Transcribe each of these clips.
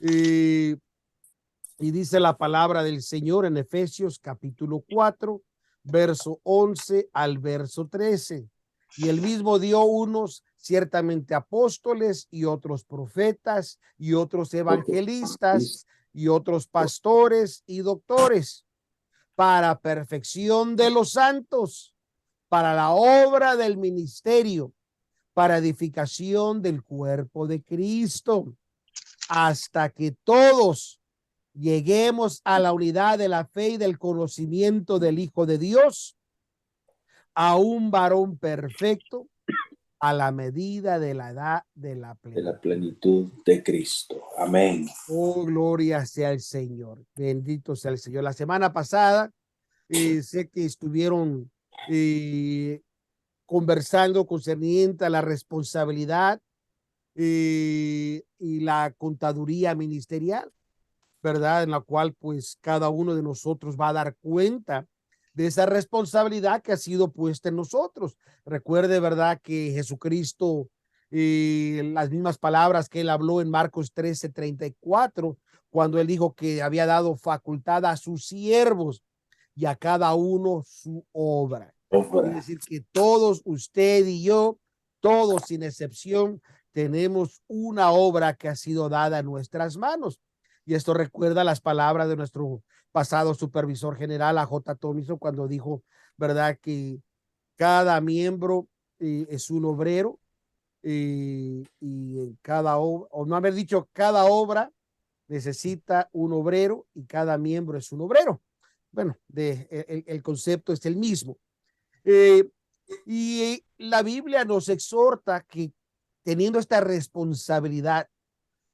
Eh, y dice la palabra del Señor en Efesios capítulo 4, verso 11 al verso 13. Y él mismo dio unos ciertamente apóstoles y otros profetas y otros evangelistas y otros pastores y doctores para perfección de los santos, para la obra del ministerio, para edificación del cuerpo de Cristo, hasta que todos lleguemos a la unidad de la fe y del conocimiento del Hijo de Dios, a un varón perfecto, a la medida de la edad de la plenitud de Cristo. Amén. Oh, gloria sea el Señor. Bendito sea el Señor. La semana pasada sé que estuvieron conversando concerniente a la responsabilidad y la contaduría ministerial, ¿verdad? En la cual pues cada uno de nosotros va a dar cuenta de esa responsabilidad que ha sido puesta en nosotros. Recuerde, ¿verdad? Que Jesucristo, las mismas palabras que él habló en Marcos 13:34, cuando él dijo que había dado facultad a sus siervos y a cada uno su obra. Es decir, que todos, usted y yo, todos sin excepción, tenemos una obra que ha sido dada en nuestras manos. Y esto recuerda las palabras de nuestro pasado supervisor general, A.J. Thompson, cuando dijo, ¿verdad?, que cada miembro es un obrero y en cada obra, o no haber dicho, cada obra necesita un obrero y cada miembro es un obrero. Bueno, el concepto es el mismo. Y la Biblia nos exhorta que teniendo esta responsabilidad,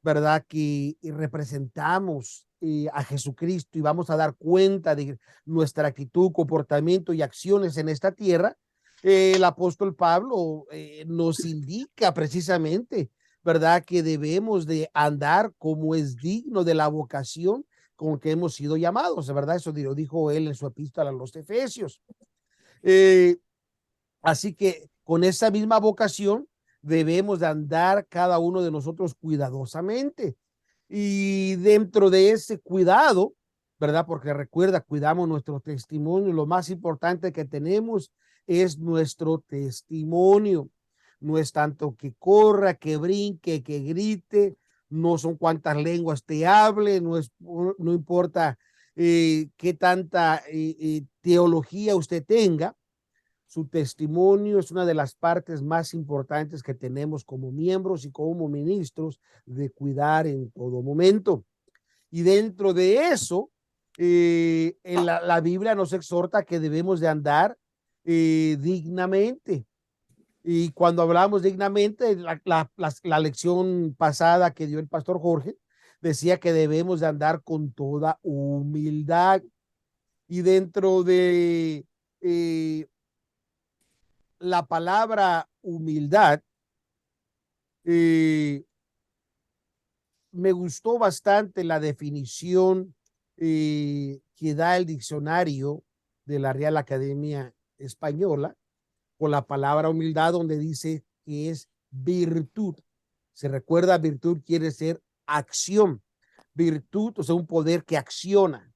¿verdad? Que representamos a Jesucristo y vamos a dar cuenta de nuestra actitud, comportamiento y acciones en esta tierra. El apóstol Pablo nos indica precisamente, ¿verdad? Que debemos de andar como es digno de la vocación con que hemos sido llamados, ¿verdad? Eso lo dijo él en su epístola a los Efesios. Eh, Así que con esa misma vocación debemos de andar cada uno de nosotros cuidadosamente. Y dentro de ese cuidado, ¿verdad? Porque recuerda, cuidamos nuestro testimonio. Lo más importante que tenemos es nuestro testimonio. No es tanto que corra, que brinque, que grite, no son cuántas lenguas te hable, no importa qué tanta teología usted tenga. Su testimonio es una de las partes más importantes que tenemos como miembros y como ministros de cuidar en todo momento. Y dentro de eso, en la Biblia nos exhorta que debemos de andar dignamente. Y cuando hablamos dignamente, la lección pasada que dio el pastor Jorge decía que debemos de andar con toda humildad. Y dentro de la palabra humildad, eh, me gustó bastante la definición que da el diccionario de la Real Academia Española con la palabra humildad, donde dice que es virtud. Se recuerda, virtud quiere ser acción. Virtud, o sea, un poder que acciona.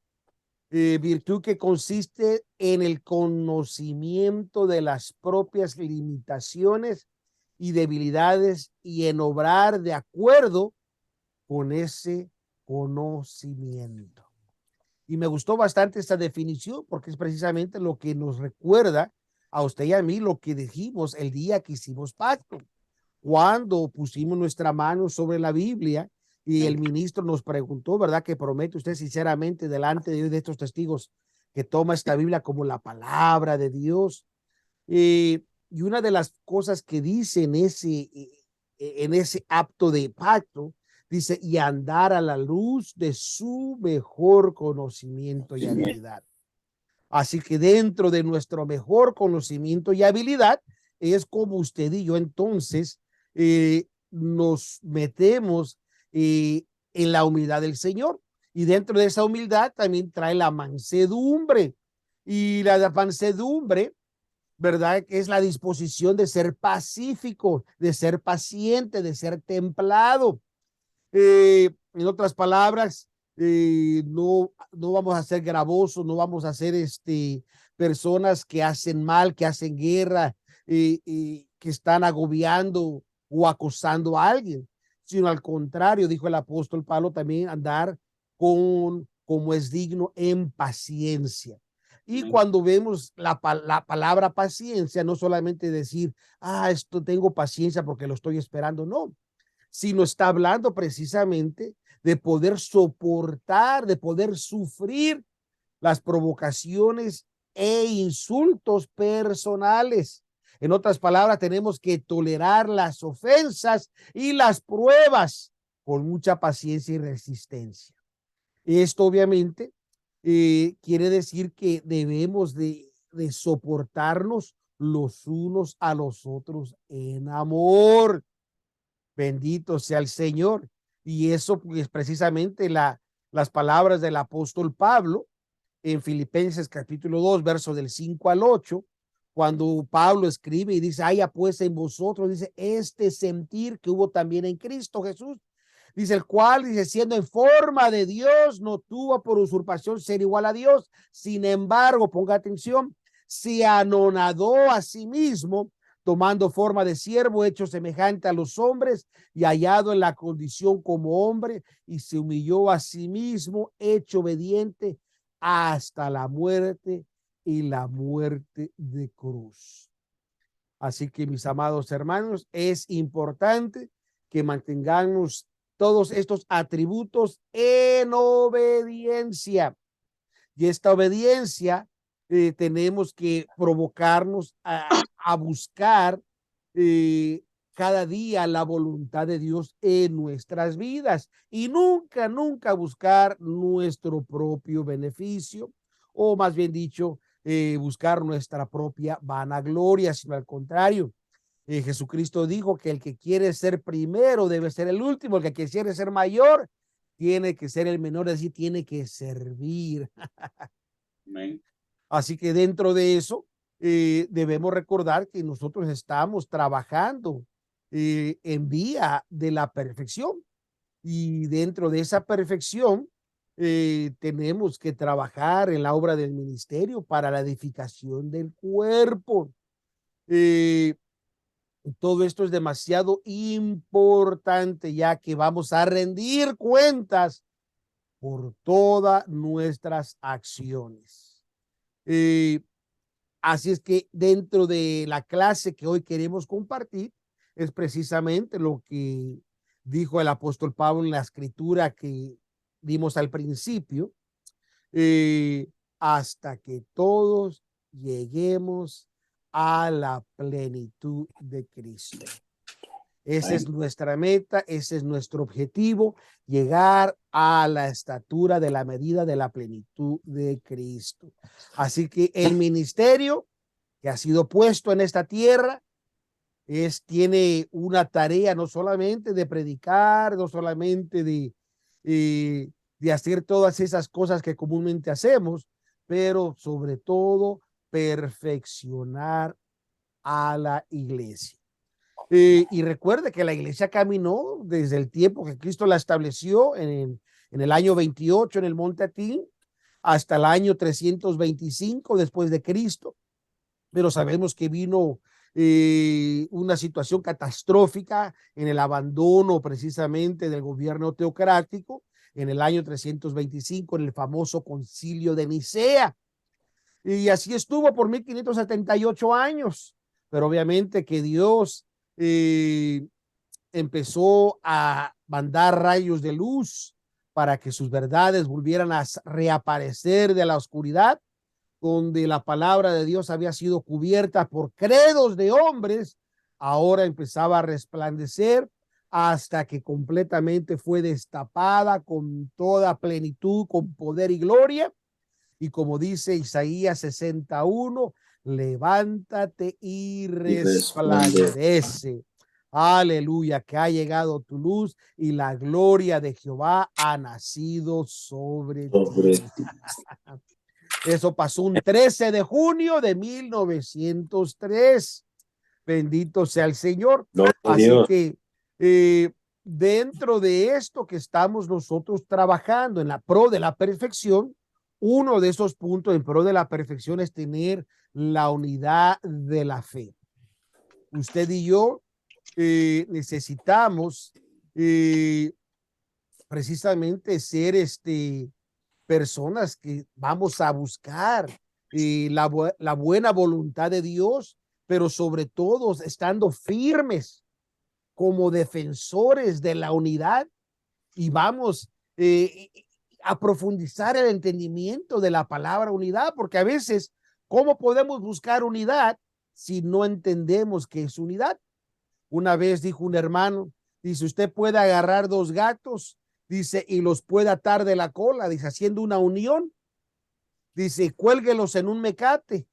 Virtud que consiste en el conocimiento de las propias limitaciones y debilidades y en obrar de acuerdo con ese conocimiento. Y me gustó bastante esta definición porque es precisamente lo que nos recuerda a usted y a mí lo que dijimos el día que hicimos pacto, cuando pusimos nuestra mano sobre la Biblia y el ministro nos preguntó, ¿verdad? Que promete usted sinceramente delante de Dios de estos testigos que toma esta Biblia como la palabra de Dios. Y una de las cosas que dice en ese acto de pacto, dice, y andar a la luz de su mejor conocimiento y habilidad. Así que dentro de nuestro mejor conocimiento y habilidad es como usted y yo entonces nos metemos en la humildad del Señor. Y dentro de esa humildad también trae la mansedumbre. Y la mansedumbre, ¿verdad? Es la disposición de ser pacífico, de ser paciente, de ser templado. En otras palabras, no vamos a ser gravosos, no vamos a ser personas que hacen mal, que hacen guerra, que están agobiando o acosando a alguien, sino al contrario, dijo el apóstol Pablo, también andar como es digno en paciencia. Y cuando vemos la palabra paciencia, no solamente decir, esto tengo paciencia porque lo estoy esperando, no, sino está hablando precisamente de poder soportar, de poder sufrir las provocaciones e insultos personales. En otras palabras, tenemos que tolerar las ofensas y las pruebas con mucha paciencia y resistencia. Esto obviamente quiere decir que debemos de soportarnos los unos a los otros en amor. Bendito sea el Señor. Y eso pues precisamente las palabras del apóstol Pablo en Filipenses capítulo 2, verso del 5 al 8, cuando Pablo escribe y dice, haya pues en vosotros, dice, este sentir que hubo también en Cristo Jesús, dice, el cual, dice, siendo en forma de Dios, no tuvo por usurpación ser igual a Dios, sin embargo, ponga atención, se anonadó a sí mismo, tomando forma de siervo, hecho semejante a los hombres, y hallado en la condición como hombre, y se humilló a sí mismo, hecho obediente hasta la muerte y la muerte de cruz. Así que, mis amados hermanos, es importante que mantengamos todos estos atributos en obediencia. Y esta obediencia tenemos que provocarnos a buscar cada día la voluntad de Dios en nuestras vidas y nunca, nunca buscar nuestro propio beneficio o más bien dicho, buscar nuestra propia vanagloria, sino al contrario. Jesucristo dijo que el que quiere ser primero debe ser el último, el que quiere ser mayor tiene que ser el menor, es decir, tiene que servir. Amén. Así que dentro de eso debemos recordar que nosotros estamos trabajando en vía de la perfección y dentro de esa perfección tenemos que trabajar en la obra del ministerio para la edificación del cuerpo. Eh, todo esto es demasiado importante ya que vamos a rendir cuentas por todas nuestras acciones. Así es que dentro de la clase que hoy queremos compartir es precisamente lo que dijo el apóstol Pablo en la escritura que dimos al principio, hasta que todos lleguemos a la plenitud de Cristo. Esa es nuestra meta, ese es nuestro objetivo, llegar a la estatura de la medida de la plenitud de Cristo. Así que el ministerio que ha sido puesto en esta tierra tiene una tarea no solamente de predicar, no solamente de hacer todas esas cosas que comúnmente hacemos, pero sobre todo perfeccionar a la iglesia. Y recuerde que la iglesia caminó desde el tiempo que Cristo la estableció en el año 28 en el Monte Atín hasta el año 325 después de Cristo. Pero sabemos que vino una situación catastrófica en el abandono precisamente del gobierno teocrático en el año 325 en el famoso concilio de Nicea. Y así estuvo por 1578 años. Pero obviamente que Dios empezó a mandar rayos de luz para que sus verdades volvieran a reaparecer de la oscuridad, donde la palabra de Dios había sido cubierta por credos de hombres, ahora empezaba a resplandecer hasta que completamente fue destapada con toda plenitud, con poder y gloria. Y como dice Isaías 61, levántate y resplandece. Aleluya, que ha llegado tu luz y la gloria de Jehová ha nacido sobre ti. Eso pasó un 13 de junio de 1903. Bendito sea el Señor. Así que dentro de esto que estamos nosotros trabajando en la pro de la perfección, uno de esos puntos en pro de la perfección es tener la unidad de la fe. Usted y yo necesitamos precisamente ser personas que vamos a buscar la buena voluntad de Dios, pero sobre todo estando firmes como defensores de la unidad y vamos a profundizar el entendimiento de la palabra unidad, porque a veces, ¿cómo podemos buscar unidad si no entendemos qué es unidad? Una vez dijo un hermano, dice, usted puede agarrar dos gatos, dice, y los puede atar de la cola, dice, haciendo una unión, dice, cuélguelos en un mecate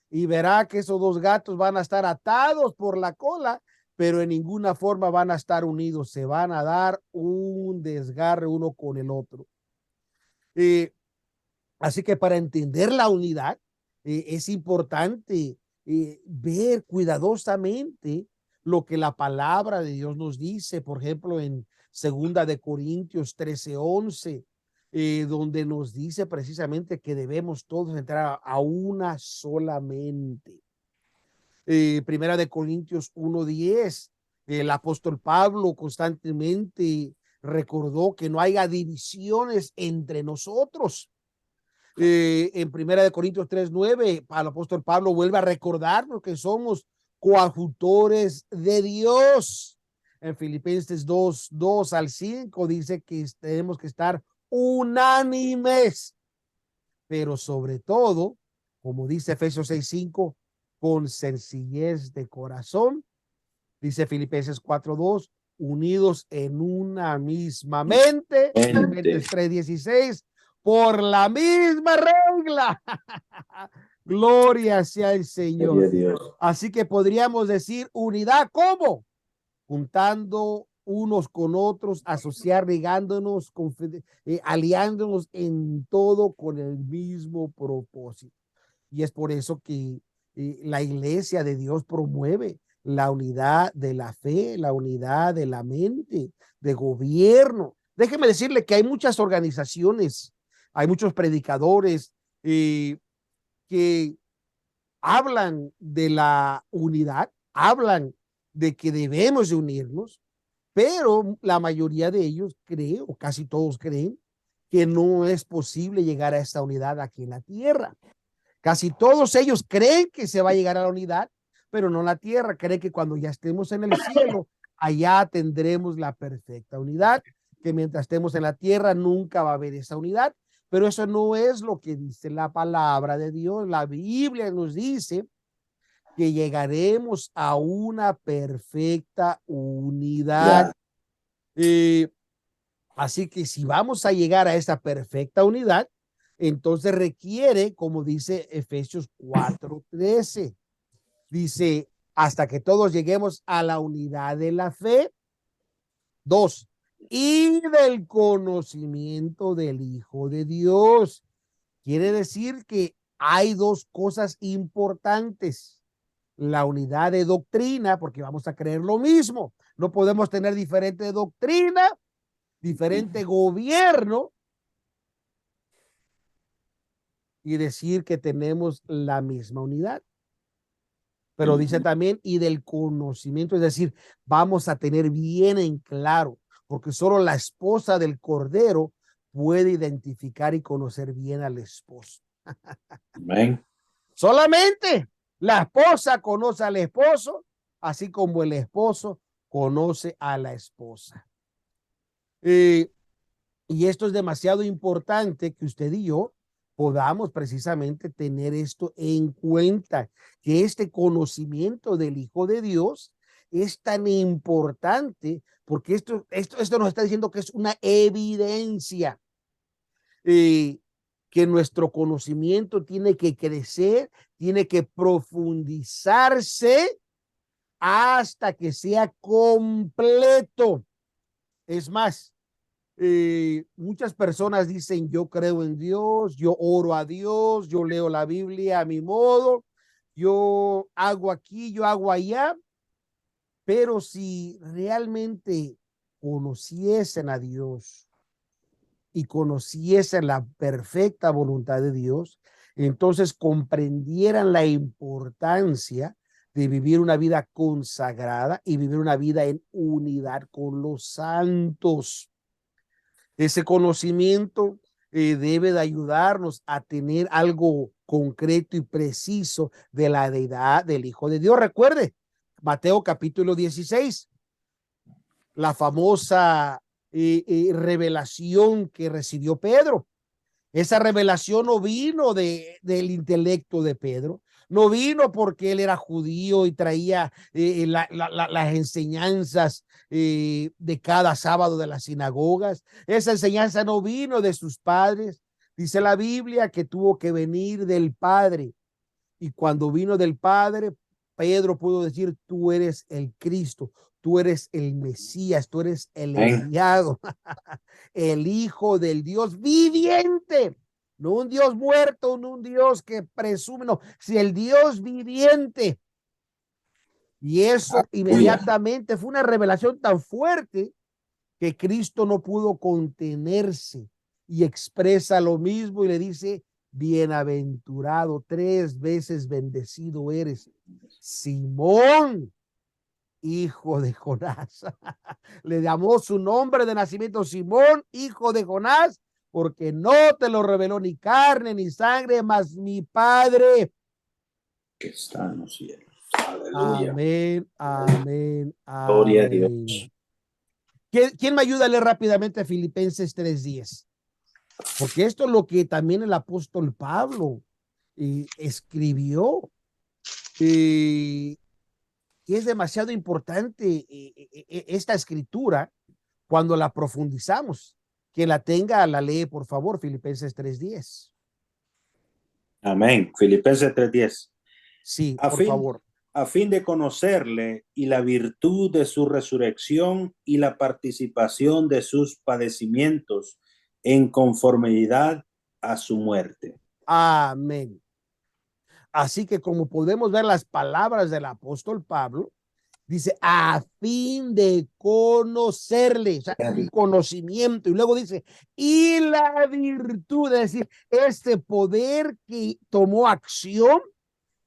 y verá que esos dos gatos van a estar atados por la cola, pero en ninguna forma van a estar unidos, se van a dar un desgarre uno con el otro. Así que para entender la unidad es importante ver cuidadosamente lo que la palabra de Dios nos dice, por ejemplo, en segunda de Corintios 13:11, donde nos dice precisamente que debemos todos entrar a una solamente. Primera de Corintios 1:10, el apóstol Pablo constantemente recordó que no haya divisiones entre nosotros. En Primera de Corintios 3:9, el apóstol Pablo vuelve a recordarnos que somos coadjutores de Dios. En Filipenses 2:2 al 5 dice que tenemos que estar unánimes, pero sobre todo, como dice Efesios 6:5, con sencillez de corazón, dice Filipenses 4:2, unidos en una misma mente, Filipenses 3:16, por la misma regla. Gloria sea el Señor. Así que podríamos decir unidad, ¿cómo? Juntando unos con otros, asociar, ligándonos, aliándonos en todo con el mismo propósito. Y es por eso que la iglesia de Dios promueve la unidad de la fe, la unidad de la mente, de gobierno. Déjeme decirle que hay muchas organizaciones, hay muchos predicadores que hablan de la unidad, hablan de que debemos de unirnos, pero la mayoría de ellos creen, o casi todos creen, que no es posible llegar a esta unidad aquí en la tierra. Casi todos ellos creen que se va a llegar a la unidad, pero no en la tierra. Creen que cuando ya estemos en el cielo, allá tendremos la perfecta unidad, que mientras estemos en la tierra nunca va a haber esa unidad. Pero eso no es lo que dice la palabra de Dios. La Biblia nos dice que llegaremos a una perfecta unidad. Así que si vamos a llegar a esa perfecta unidad, entonces requiere, como dice Efesios 4:13, dice, hasta que todos lleguemos a la unidad de la fe. 2, y del conocimiento del Hijo de Dios. Quiere decir que hay dos cosas importantes. La unidad de doctrina, porque vamos a creer lo mismo. No podemos tener diferente doctrina, diferente gobierno y decir que tenemos la misma unidad. Pero dice también, y del conocimiento, es decir, vamos a tener bien en claro, porque solo la esposa del Cordero puede identificar y conocer bien al esposo. Amén. Solamente la esposa conoce al esposo, así como el esposo conoce a la esposa. Y esto es demasiado importante que usted y yo podamos precisamente tener esto en cuenta, que este conocimiento del Hijo de Dios es tan importante porque esto nos está diciendo que es una evidencia, que nuestro conocimiento tiene que crecer, tiene que profundizarse hasta que sea completo. Es más, muchas personas dicen, yo creo en Dios, yo oro a Dios, yo leo la Biblia a mi modo, yo hago aquí, yo hago allá, pero si realmente conociesen a Dios y conociesen la perfecta voluntad de Dios, entonces comprendieran la importancia de vivir una vida consagrada y vivir una vida en unidad con los santos. Ese conocimiento debe de ayudarnos a tener algo concreto y preciso de la deidad del Hijo de Dios. Recuerde, Mateo capítulo 16, la famosa revelación que recibió Pedro. Esa revelación no vino del intelecto de Pedro, no vino porque él era judío y traía las enseñanzas de cada sábado de las sinagogas. Esa enseñanza no vino de sus padres. Dice la Biblia que tuvo que venir del Padre. Y cuando vino del Padre, Pedro pudo decir, tú eres el Cristo, tú eres el Mesías, tú eres el enviado, el Hijo del Dios viviente. No un Dios muerto, no un Dios que presume, no, si el Dios viviente. Y eso inmediatamente fue una revelación tan fuerte que Cristo no pudo contenerse y expresa lo mismo y le dice, bienaventurado, 3 veces bendecido eres, Simón, hijo de Jonás. Le llamó su nombre de nacimiento Simón, hijo de Jonás, porque no te lo reveló ni carne ni sangre, mas mi Padre que está en los cielos. Aleluya. Amén, amén, Gloria a amén. Dios. ¿Quién me ayuda a leer rápidamente a Filipenses 3:10? Porque esto es lo que también el apóstol Pablo escribió. Y es demasiado importante esta escritura cuando la profundizamos. Que la tenga, la lee, por favor, Filipenses 3:10. Amén. Filipenses 3:10. Sí, por favor. A fin de conocerle y la virtud de su resurrección y la participación de sus padecimientos en conformidad a su muerte. Amén. Así que como podemos ver las palabras del apóstol Pablo, dice, a fin de conocerle, o sea, un conocimiento. Y luego dice, y la virtud, es decir, este poder que tomó acción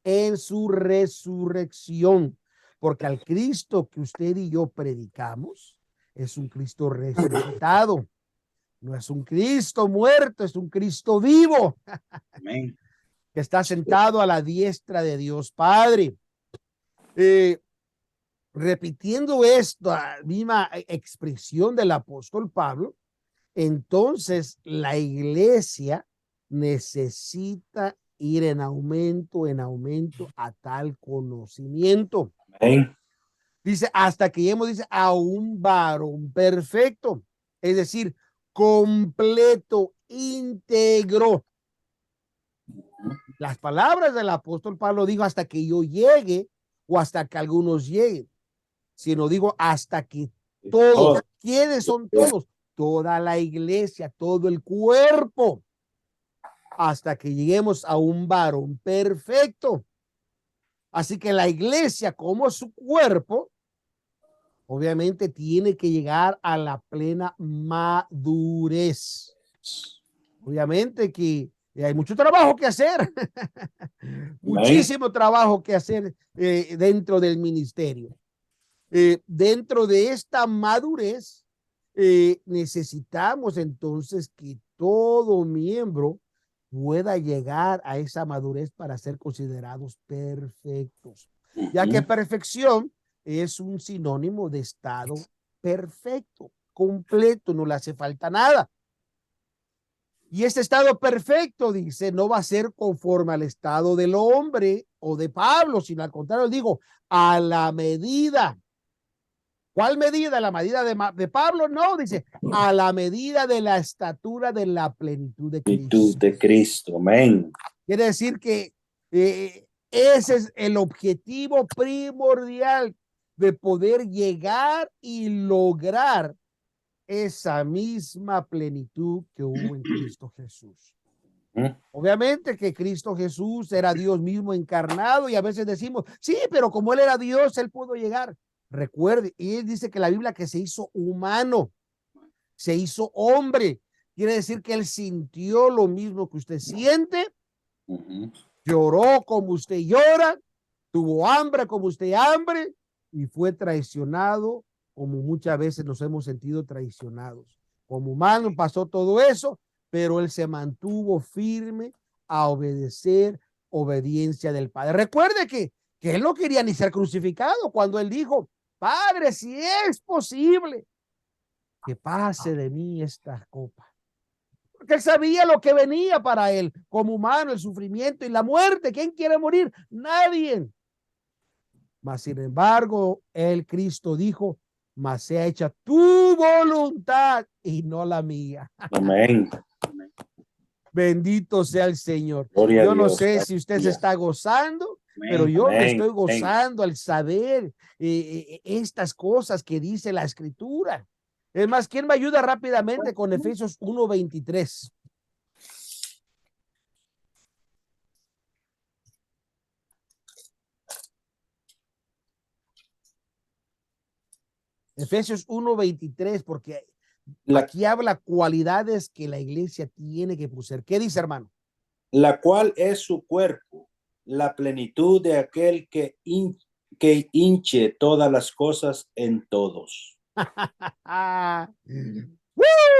en su resurrección. Porque al Cristo que usted y yo predicamos es un Cristo resucitado. No es un Cristo muerto, es un Cristo vivo. Amén. Que está sentado a la diestra de Dios Padre. Repitiendo esta misma expresión del apóstol Pablo, entonces la iglesia necesita ir en aumento a tal conocimiento. Amén. Dice, hasta que lleguemos, dice, a un varón perfecto, es decir, completo, íntegro. Las palabras del apóstol Pablo dijo hasta que yo llegue o hasta que algunos lleguen, sino digo hasta que todos. ¿Quiénes son todos? Toda la iglesia, todo el cuerpo, hasta que lleguemos a un varón perfecto. Así que la iglesia, como su cuerpo, obviamente tiene que llegar a la plena madurez. Obviamente que hay mucho trabajo que hacer, muchísimo trabajo que hacer dentro del ministerio. Dentro de esta madurez, necesitamos entonces que todo miembro pueda llegar a esa madurez para ser considerados perfectos, ya que perfección es un sinónimo de estado perfecto, completo, no le hace falta nada. Y este estado perfecto, dice, no va a ser conforme al estado del hombre o de Pablo, sino al contrario, digo, a la medida. ¿Cuál medida? ¿La medida de Pablo? No, dice, a la medida de la estatura de la plenitud de Cristo. De Cristo, amén. Quiere decir que ese es el objetivo primordial de poder llegar y lograr esa misma plenitud que hubo en Cristo Jesús. Obviamente que Cristo Jesús era Dios mismo encarnado y a veces decimos, sí, pero como él era Dios, él pudo llegar. Recuerde, y él dice que la Biblia que se hizo humano, se hizo hombre. Quiere decir que él sintió lo mismo que usted siente, lloró como usted llora, tuvo hambre como usted hambre y fue traicionado como muchas veces nos hemos sentido traicionados. Como humano pasó todo eso, pero él se mantuvo firme a obedecer, obediencia del Padre. Recuerde que él no quería ni ser crucificado cuando él dijo, Padre, si es posible, que pase de mí esta copa. Porque él sabía lo que venía para él como humano, el sufrimiento y la muerte. ¿Quién quiere morir? Nadie. Mas sin embargo, el Cristo dijo, mas sea hecha tu voluntad y no la mía. Amén. Bendito sea el Señor. Gloria a Yo no Dios. sé si usted se está gozando, pero yo me Amén. estoy gozando al saber estas cosas que dice la Escritura. Es más, ¿quién me ayuda rápidamente con Efesios 1:23? Efesios 1:23, porque La, aquí habla cualidades que la iglesia tiene que poseer. ¿Qué dice, hermano? la cual es su cuerpo, la plenitud de aquel que hinche todas las cosas en todos.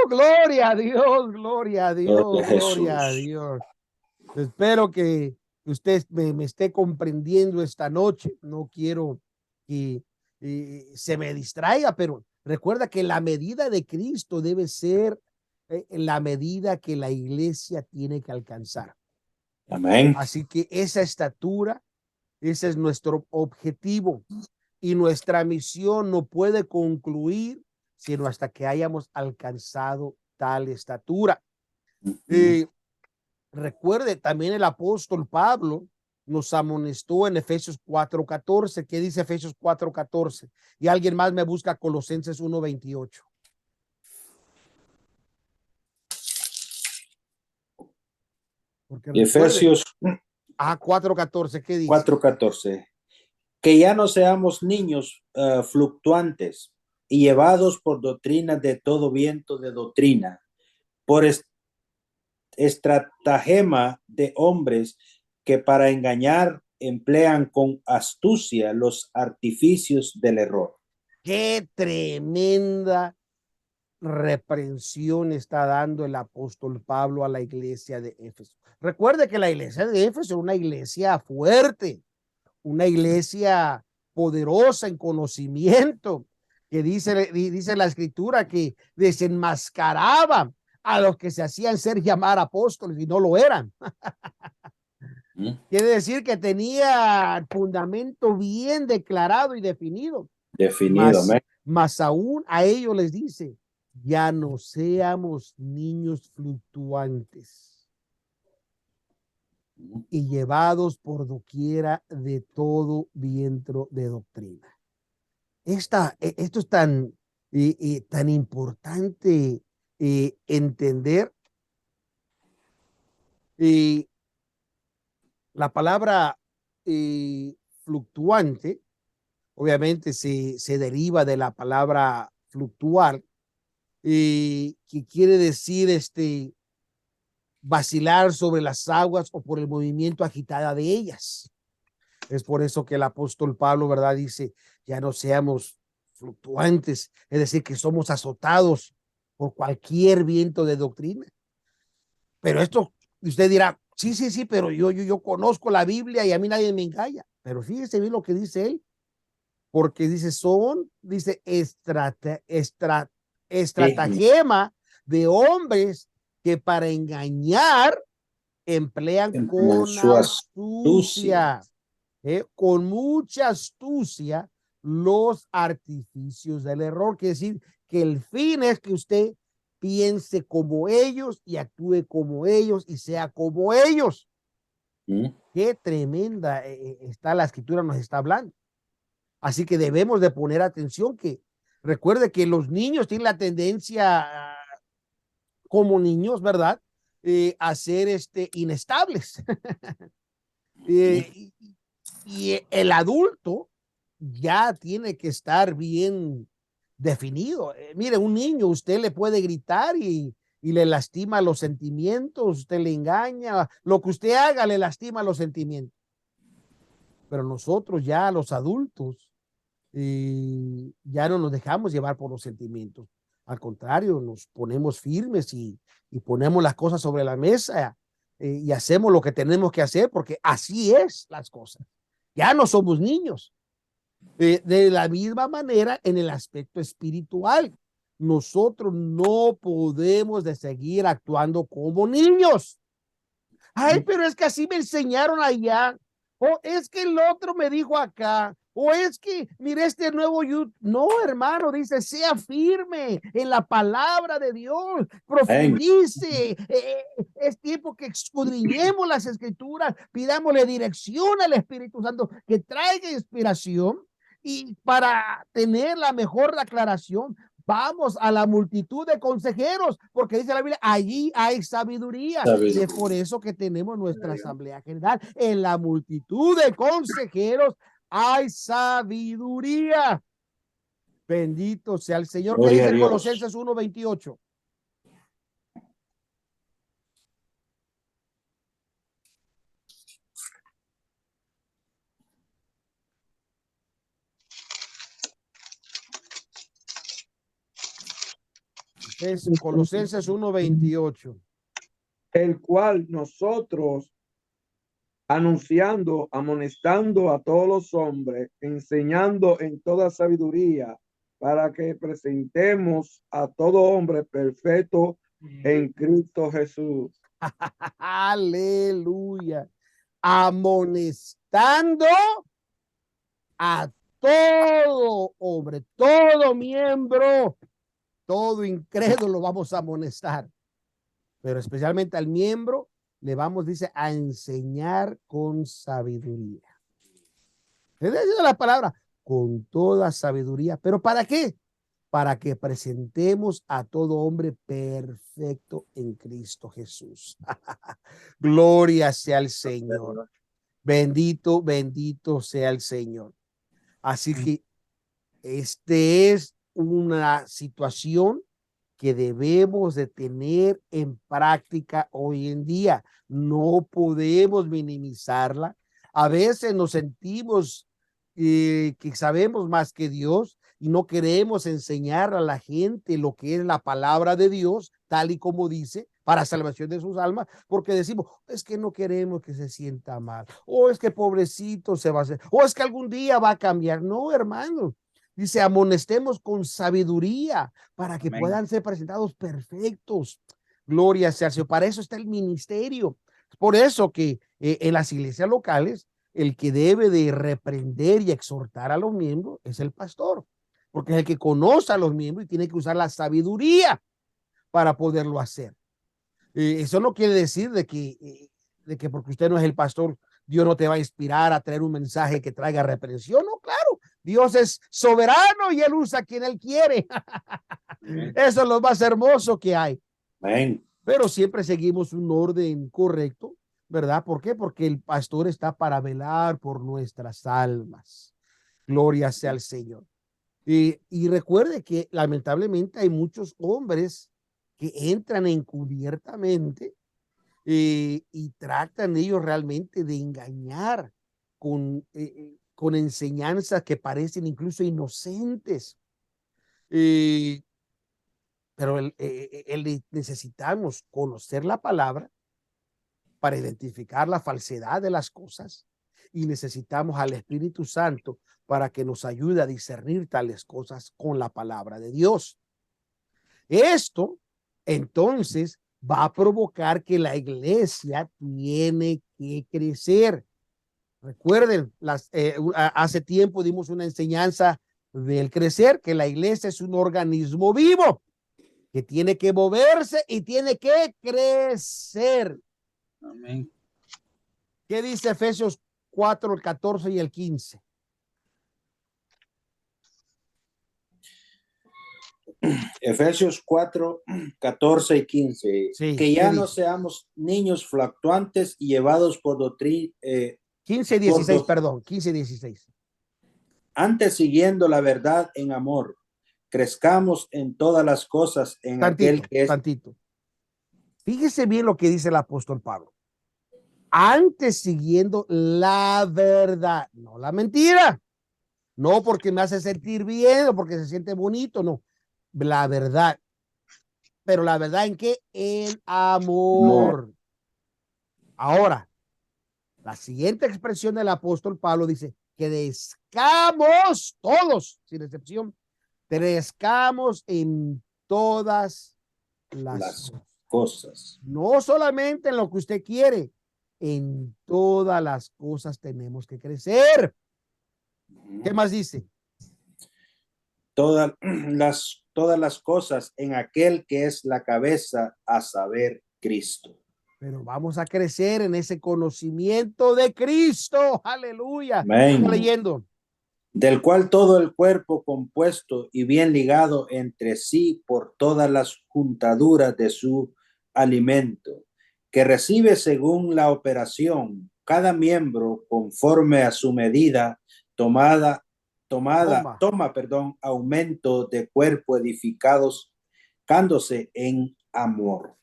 Gloria a Dios, gloria a Gloria Dios, a gloria a Jesús. Dios. Espero que usted me esté comprendiendo esta noche. No quiero que se me distraiga, pero recuerda que la medida de Cristo debe ser la medida que la iglesia tiene que alcanzar. Amén. Así que esa estatura, ese es nuestro objetivo y nuestra misión no puede concluir sino hasta que hayamos alcanzado tal estatura. Recuerde, también el apóstol Pablo nos amonestó en Efesios 4:14. ¿Qué dice Efesios 4:14? Y alguien más me busca Colosenses 1:28. Porque recuerde, Efesios 4:14, ¿qué dice? 4:14. Que ya no seamos niños fluctuantes y llevados por doctrina de todo viento de doctrina, por estratagema de hombres que para engañar emplean con astucia los artificios del error. Qué tremenda reprensión está dando el apóstol Pablo a la iglesia de Éfeso. Recuerde que la iglesia de Éfeso es una iglesia fuerte, una iglesia poderosa en conocimiento, que dice la escritura que desenmascaraba a los que se hacían ser llamar apóstoles y no lo eran. Quiere decir que tenía fundamento bien declarado y definido. Definido, amén. Más aún a ellos les dice, ya no seamos niños fluctuantes y llevados por doquiera de todo viento de doctrina. Esto es tan importante entender. La palabra fluctuante, obviamente se deriva de la palabra fluctuar, que quiere decir vacilar sobre las aguas o por el movimiento agitada de ellas. Es por eso que el apóstol Pablo, ¿verdad? Dice, ya no seamos fluctuantes, es decir, que somos azotados por cualquier viento de doctrina. Pero esto, usted dirá, sí, pero yo conozco la Biblia y a mí nadie me engaña. Pero fíjese bien lo que dice él, porque dice, estratagema de hombres que para engañar emplean Con con su astucia. astucia, con mucha astucia, los artificios del error. Quiere decir que el fin es que usted piense como ellos y actúe como ellos y sea como ellos. Qué tremenda está la escritura, nos está hablando. Así que debemos de poner atención que recuerde que los niños tienen la tendencia como niños, ¿verdad? A ser inestables. Y el adulto ya tiene que estar bien definido. Mire, un niño, usted le puede gritar y le lastima los sentimientos, usted le engaña, lo que usted haga le lastima los sentimientos. Pero nosotros ya los adultos ya no nos dejamos llevar por los sentimientos. Al contrario, nos ponemos firmes y ponemos las cosas sobre la mesa y hacemos lo que tenemos que hacer porque así es las cosas. Ya no somos niños. De la misma manera en el aspecto espiritual. Nosotros no podemos de seguir actuando como niños. Ay, pero es que así me enseñaron allá. O es que el otro me dijo acá. O es que, mire este nuevo YouTube. No, hermano, dice, sea firme en la palabra de Dios. Profundice. Es tiempo que escudriñemos las escrituras. Pidámosle dirección al Espíritu Santo que traiga inspiración. Y para tener la mejor aclaración, vamos a la multitud de consejeros, porque dice la Biblia, allí hay sabiduría. Y es por eso que tenemos nuestra asamblea general. En la multitud de consejeros hay sabiduría. Bendito sea el Señor. ¿Qué dice Colosenses 1:28? Es Colosenses 1:28. El cual nosotros, anunciando, amonestando a todos los hombres, enseñando en toda sabiduría, para que presentemos a todo hombre perfecto en Cristo Jesús. Aleluya. Amonestando a todo hombre, todo miembro, todo incrédulo vamos a amonestar, pero especialmente al miembro le vamos, dice, a enseñar con sabiduría. Es la palabra, con toda sabiduría. ¿Pero para qué? Para que presentemos a todo hombre perfecto en Cristo Jesús. Gloria sea al Señor. Bendito, bendito sea el Señor. Así que este es una situación que debemos de tener en práctica hoy en día. No podemos minimizarla. A veces nos sentimos que sabemos más que Dios y no queremos enseñar a la gente lo que es la palabra de Dios, tal y como dice, para salvación de sus almas, porque decimos, es que no queremos que se sienta mal, o es que pobrecito se va a hacer, o es que algún día va a cambiar. No, hermano. Dice, amonestemos con sabiduría para que puedan ser presentados perfectos. Gloria sea al Señor. Para eso está el ministerio. Por eso que en las iglesias locales, el que debe de reprender y exhortar a los miembros es el pastor, porque es el que conoce a los miembros y tiene que usar la sabiduría para poderlo hacer. Eso no quiere decir de que porque usted no es el pastor, Dios no te va a inspirar a traer un mensaje que traiga reprensión. No, claro, Dios es soberano y él usa a quien él quiere. Eso es lo más hermoso que hay. Amén. Pero siempre seguimos un orden correcto, ¿verdad? ¿Por qué? Porque el pastor está para velar por nuestras almas. Gloria sea al Señor. Y recuerde que lamentablemente hay muchos hombres que entran encubiertamente y tratan ellos realmente de engañar con enseñanzas que parecen incluso inocentes. Pero necesitamos conocer la palabra para identificar la falsedad de las cosas y necesitamos al Espíritu Santo para que nos ayude a discernir tales cosas con la palabra de Dios. Esto, entonces, va a provocar que la iglesia tiene que crecer. Recuerden, hace tiempo dimos una enseñanza del crecer, que la iglesia es un organismo vivo que tiene que moverse y tiene que crecer. Amén. ¿Qué dice Efesios 4, el 14 y el 15? Efesios 4, 14 y 15. Sí, que ya no dice? seamos niños fluctuantes y llevados por doctrina. 15 y 16, perdón, 15 y 16. Antes, siguiendo la verdad en amor, crezcamos en todas las cosas en aquel que es. Tantito. Fíjese bien lo que dice el apóstol Pablo. Antes, siguiendo la verdad, no la mentira. No porque me hace sentir bien o porque se siente bonito, no. La verdad. Pero la verdad ¿en qué? En amor. Ahora, la siguiente expresión del apóstol Pablo dice que crezcamos todos, sin excepción, crezcamos en todas las cosas. No solamente en lo que usted quiere, en todas las cosas tenemos que crecer. ¿Qué más dice? Todas las cosas en aquel que es la cabeza, a saber, Cristo. Pero vamos a crecer en ese conocimiento de Cristo. Aleluya. Amén. Leyendo. Del cual todo el cuerpo compuesto y bien ligado entre sí por todas las juntaduras de su alimento, que recibe según la operación cada miembro conforme a su medida toma aumento de cuerpo edificados, cándose en amor.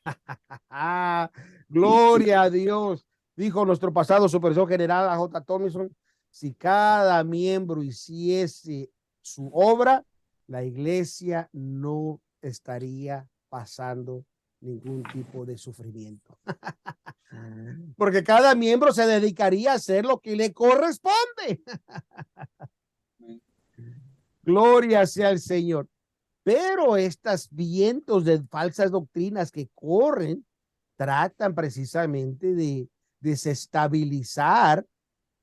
Gloria a Dios. Dijo nuestro pasado supervisor general a J. Thompson, si cada miembro hiciese su obra, la iglesia no estaría pasando ningún tipo de sufrimiento. Porque cada miembro se dedicaría a hacer lo que le corresponde. Gloria sea el Señor. Pero estos vientos de falsas doctrinas que corren tratan precisamente de desestabilizar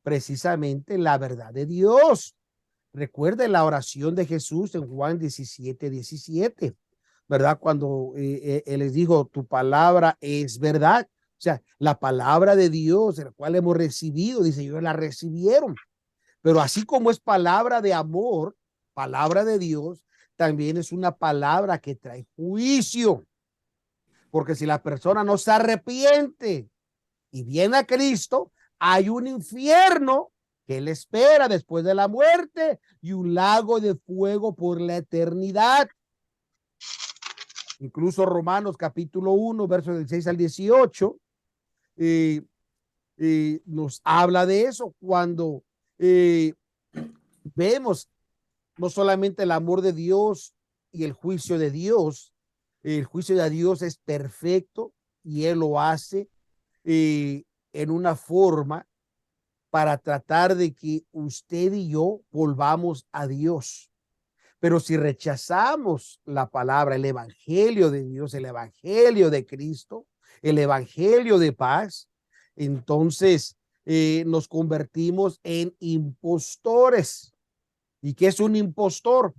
precisamente la verdad de Dios. Recuerden la oración de Jesús en Juan 17:17, ¿verdad? Cuando él les dijo, tu palabra es verdad. O sea, la palabra de Dios, la cual hemos recibido, dice, ellos la recibieron. Pero así como es palabra de amor, palabra de Dios, también es una palabra que trae juicio. Porque si la persona no se arrepiente y viene a Cristo, hay un infierno que le espera después de la muerte y un lago de fuego por la eternidad. Incluso Romanos capítulo 1, versos del 6 al 18, nos habla de eso cuando vemos no solamente el amor de Dios y el juicio de Dios es perfecto y Él lo hace en una forma para tratar de que usted y yo volvamos a Dios. Pero si rechazamos la palabra, el evangelio de Dios, el evangelio de Cristo, el evangelio de paz, entonces nos convertimos en impostores. ¿Y qué es un impostor?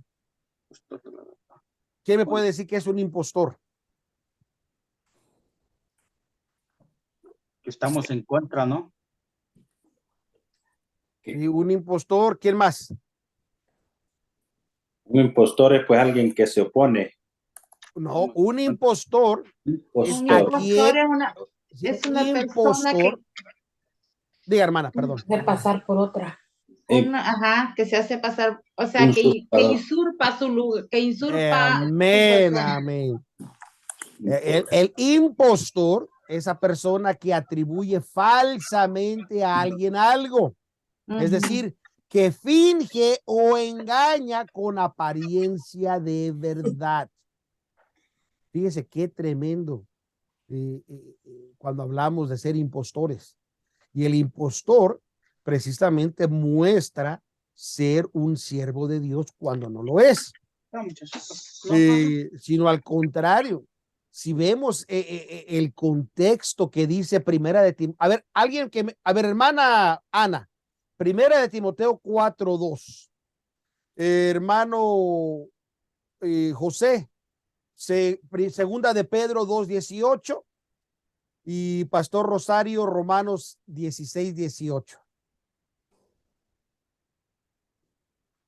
¿Quién me puede decir qué es un impostor? Que estamos en contra, ¿no? Y un impostor, ¿quién más? Un impostor es pues alguien que se opone. No, un impostor es Impostor. aquel, es una persona impostor. Diga, hermana, perdón. de pasar por otra. Que se hace pasar, o sea, que usurpa su lugar, que usurpa. Amén, amén. El impostor, esa persona que atribuye falsamente a alguien algo. Es decir, que finge o engaña con apariencia de verdad. Fíjese qué tremendo cuando hablamos de ser impostores. Y el impostor precisamente muestra ser un siervo de Dios cuando no lo es. Sino al contrario. Si vemos el contexto que dice Primera de Timoteo, a ver, hermana Ana, Primera de Timoteo 4:2, hermano José, Segunda de Pedro 2:18 y Pastor Rosario Romanos 16:18.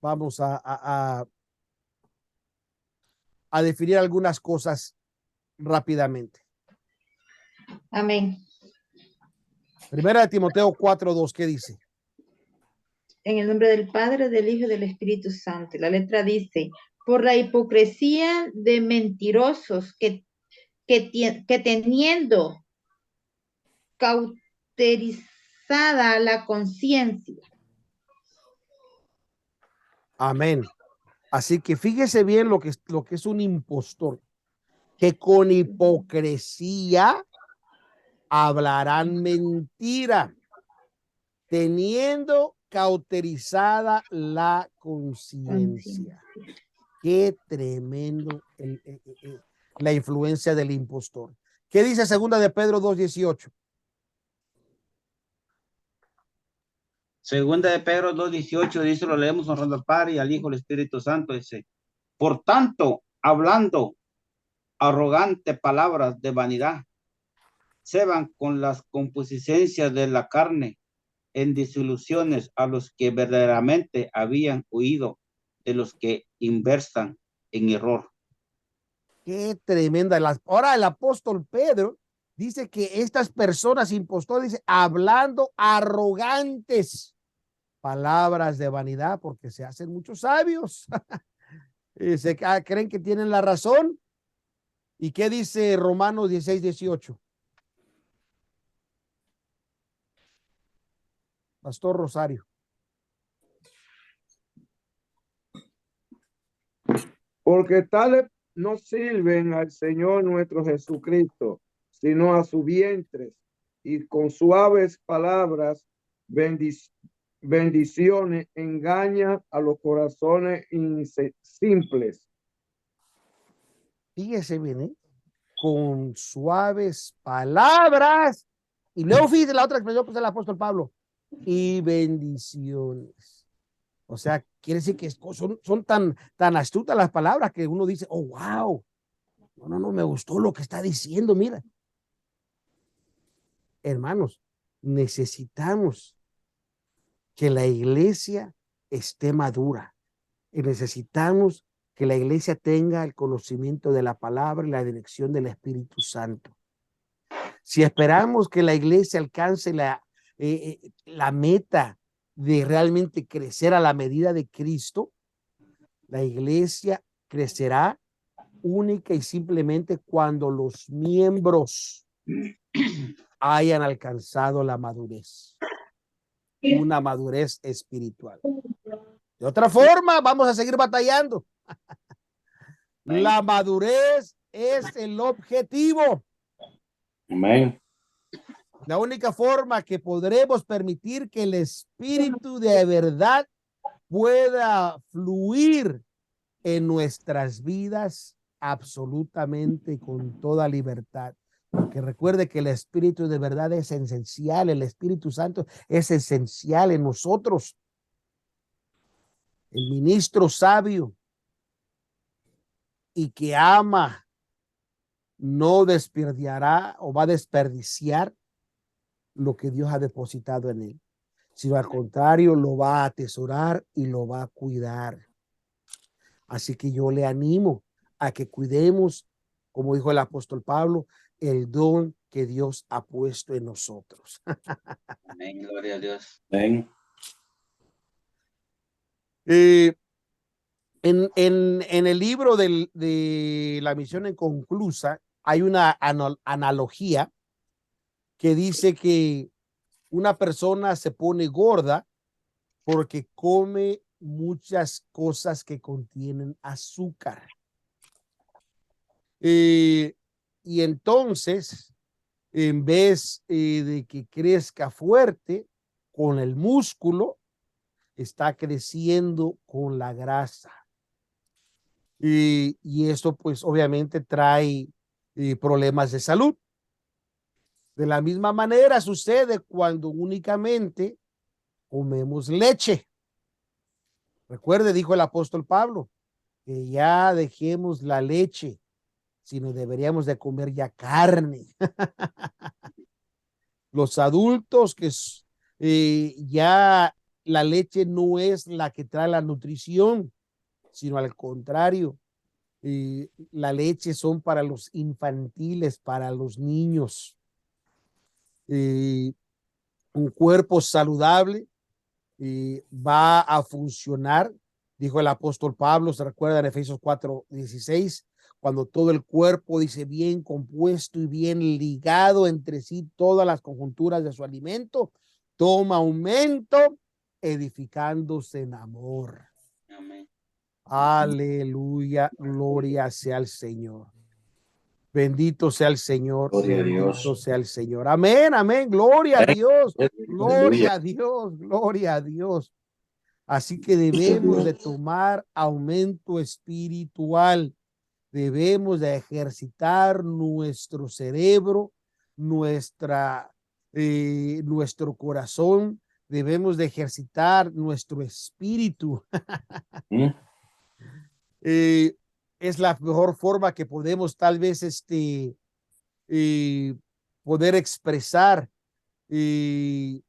Vamos a definir algunas cosas rápidamente. Amén. Primera de Timoteo 4:2, ¿qué dice? En el nombre del Padre, del Hijo y del Espíritu Santo. La letra dice, por la hipocresía de mentirosos que teniendo cauterizada la conciencia. Amén. Así que fíjese bien lo que es un impostor, que con hipocresía hablarán mentira, teniendo cauterizada la conciencia. Qué tremendo la influencia del impostor. ¿Qué dice segunda de Pedro 2:18? Segunda de Pedro 2:18 dice, lo leemos honrando al Padre y al Hijo y al Espíritu Santo, dice, por tanto, hablando arrogante palabras de vanidad, se van con las concupiscencias de la carne en disoluciones a los que verdaderamente habían huido de los que inversan en error. Qué tremenda. Ahora el apóstol Pedro dice que estas personas impostores, dice, hablando arrogantes palabras de vanidad, porque se hacen muchos sabios. Creen que tienen la razón. ¿Y qué dice Romanos 16:18? Pastor Rosario. Porque tales no sirven al Señor nuestro Jesucristo, sino a su vientre, y con suaves palabras, bendiciones, engañan a los corazones simples. Fíjese bien, ¿eh? Con suaves palabras. Y luego fíjese la otra expresión que usa el apóstol Pablo. Y bendiciones. O sea, quiere decir que son tan astutas las palabras que uno dice, oh, wow. No, me gustó lo que está diciendo, mira. Hermanos, necesitamos que la iglesia esté madura y necesitamos que la iglesia tenga el conocimiento de la palabra y la dirección del Espíritu Santo. Si esperamos que la iglesia alcance la meta de realmente crecer a la medida de Cristo, la iglesia crecerá única y simplemente cuando los miembros hayan alcanzado la madurez, una madurez espiritual. De otra forma, vamos a seguir batallando. La madurez es el objetivo. Amén. La única forma que podremos permitir que el espíritu de verdad pueda fluir en nuestras vidas absolutamente con toda libertad. Porque recuerde que el espíritu de verdad es esencial, el Espíritu Santo es esencial en nosotros. El ministro sabio y que ama no desperdiciará o va a desperdiciar lo que Dios ha depositado en él, sino al contrario, lo va a atesorar y lo va a cuidar. Así que yo le animo a que cuidemos, como dijo el apóstol Pablo, el don que Dios ha puesto en nosotros. Amén, gloria a Dios. Amén. En el libro de la misión inconclusa hay una analogía que dice que una persona se pone gorda porque come muchas cosas que contienen azúcar. Y entonces, en vez de que crezca fuerte con el músculo, está creciendo con la grasa. Y esto pues obviamente trae problemas de salud. De la misma manera sucede cuando únicamente comemos leche. Recuerde, dijo el apóstol Pablo, que ya dejemos la leche, sino deberíamos de comer ya carne. Los adultos que ya la leche no es la que trae la nutrición, sino al contrario, la leche son para los infantiles, para los niños. Un cuerpo saludable va a funcionar, dijo el apóstol Pablo, se recuerda en Efesios 4:16, cuando todo el cuerpo, dice, bien compuesto y bien ligado entre sí, todas las conjunturas de su alimento, toma aumento, edificándose en amor. Amén. Aleluya, gloria sea al Señor. Bendito sea el Señor. Gloria a Bendito Dios. sea el Señor. Amén, amén. Gloria a Amén. Dios. Aleluya. Gloria a Dios. Gloria a Dios. Así que debemos de tomar aumento espiritual. Debemos de ejercitar nuestro cerebro, nuestro corazón. Debemos de ejercitar nuestro espíritu. ¿Mm? Es la mejor forma que podemos tal vez poder expresar el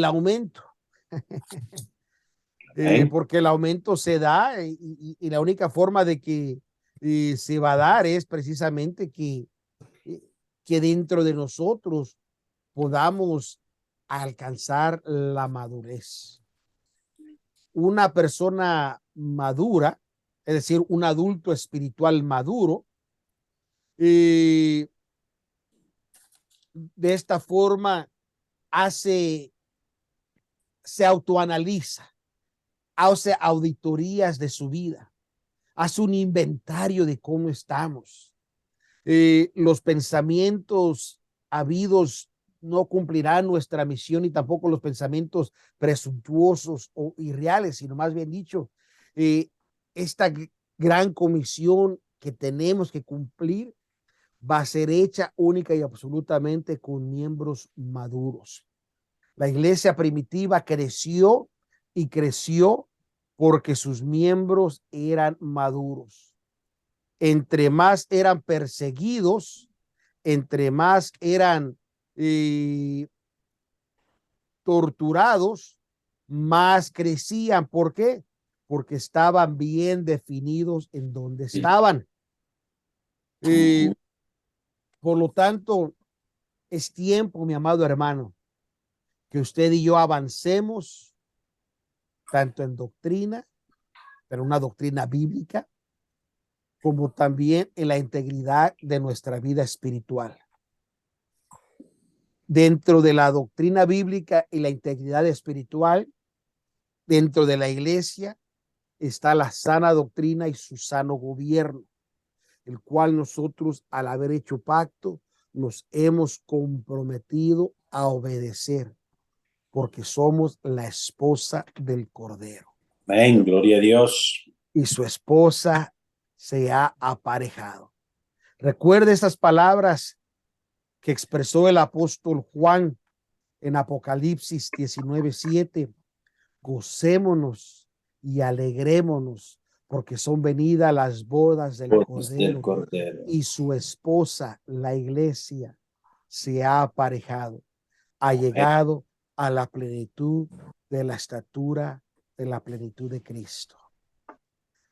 aumento. Amén. Porque el aumento se da y la única forma de que se va a dar es precisamente que dentro de nosotros podamos alcanzar la madurez. Una persona madura, es decir, un adulto espiritual maduro, de esta forma se autoanaliza, hace auditorías de su vida, hace un inventario de cómo estamos. Los pensamientos habidos no cumplirán nuestra misión y tampoco los pensamientos presuntuosos o irreales, sino más bien dicho, esta gran comisión que tenemos que cumplir va a ser hecha única y absolutamente con miembros maduros. La iglesia primitiva creció y creció porque sus miembros eran maduros. Entre más eran perseguidos, entre más eran torturados, más crecían. ¿Por qué? Porque estaban bien definidos en donde estaban. Por lo tanto, es tiempo, mi amado hermano, que usted y yo avancemos tanto en doctrina, pero una doctrina bíblica, como también en la integridad de nuestra vida espiritual. Dentro de la doctrina bíblica y la integridad espiritual, dentro de la iglesia, está la sana doctrina y su sano gobierno, el cual nosotros, al haber hecho pacto, nos hemos comprometido a obedecer, porque somos la esposa del Cordero. Amén. Gloria a Dios. Y su esposa se ha aparejado. Recuerde esas palabras que expresó el apóstol Juan en Apocalipsis 19:7. Gocémonos y alegrémonos porque son venidas las bodas del Cordero, y su esposa, la iglesia, se ha aparejado, ha llegado a la plenitud de la estatura de la plenitud de Cristo.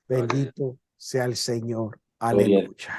Bendito sea el Señor. Aleluya.